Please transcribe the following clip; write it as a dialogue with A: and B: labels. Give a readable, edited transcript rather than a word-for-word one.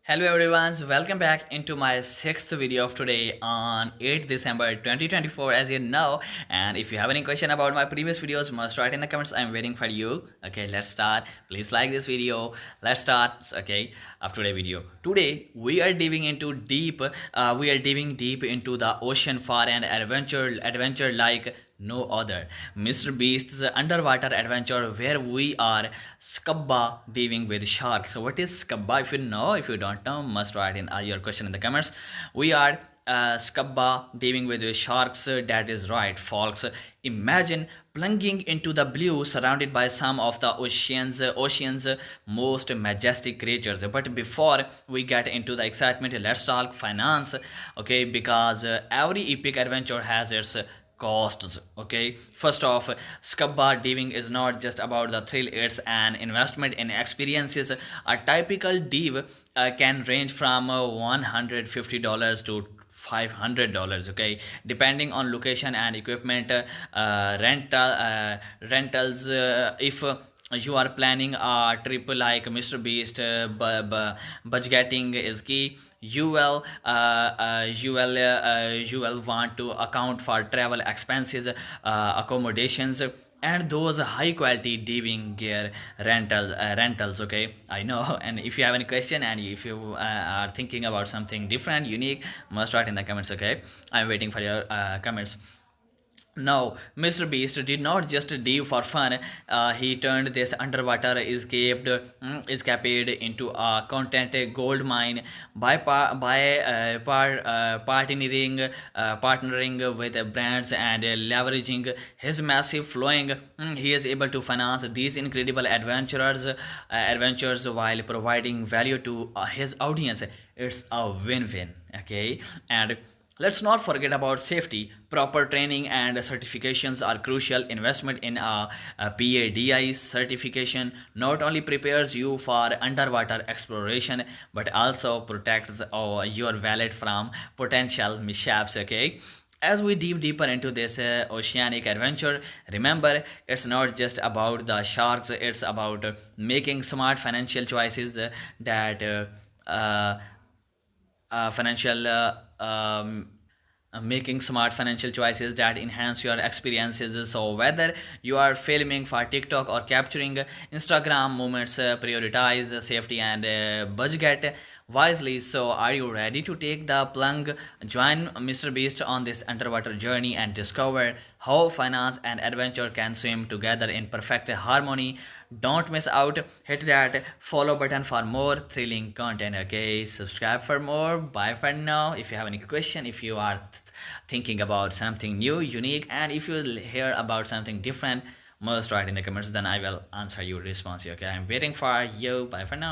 A: Hello everyone, welcome back into my sixth video of today on 8th December 2024 as you know. And if you have any question about my previous videos, must write in the comments. I'm waiting for you. Okay, let's start. Please like this video. Let's start. Okay, of today's video. Today we are diving deep into the ocean for an adventure like no other. MrBeast's underwater adventure where we are scuba diving with sharks. So what is scuba? If you don't know, must write in your question in the comments. We are scuba diving with sharks. That is right, folks. Imagine plunging into the blue, surrounded by some of the ocean's most majestic creatures. But before we get into the excitement, let's talk finance. Okay, because every epic adventure has its costs. Okay, first off, scuba diving is not just about the thrill, it's an investment in experiences. A typical dive can range from $150 to $500, okay, depending on location and equipment. Rentals, if you are planning a trip like MrBeast, budgeting is key. You will want to account for travel expenses, accommodations, and those high quality diving gear rentals. Okay, I know. And if you have any question, and if you are thinking about something different, unique, must write in the comments. Okay, I'm waiting for your comments. Now, MrBeast did not just dive for fun. He turned this underwater escapade into a content gold mine by partnering with brands and leveraging his massive following. He is able to finance these incredible adventures while providing value to his audience. It's a win-win. Okay, and let's not forget about safety. Proper training and certifications are crucial. Investment in a PADI certification not only prepares you for underwater exploration but also protects your wallet from potential mishaps. Okay, as we dive deeper into this oceanic adventure, remember, it's not just about the sharks, it's about making smart financial choices that financial making smart financial choices that enhance your experiences. So whether you are filming for TikTok or capturing Instagram moments, prioritize safety and budget wisely. So are you ready to take the plunge? Join MrBeast on this underwater journey and discover how finance and adventure can swim together in perfect harmony. Don't miss out. Hit that follow button for more thrilling content. Okay, subscribe for more. Bye for now. If you have any question, if you are thinking about something new, unique, and if you hear about something different, must write in the comments, then I will answer your response. Okay, I'm waiting for you. Bye for now.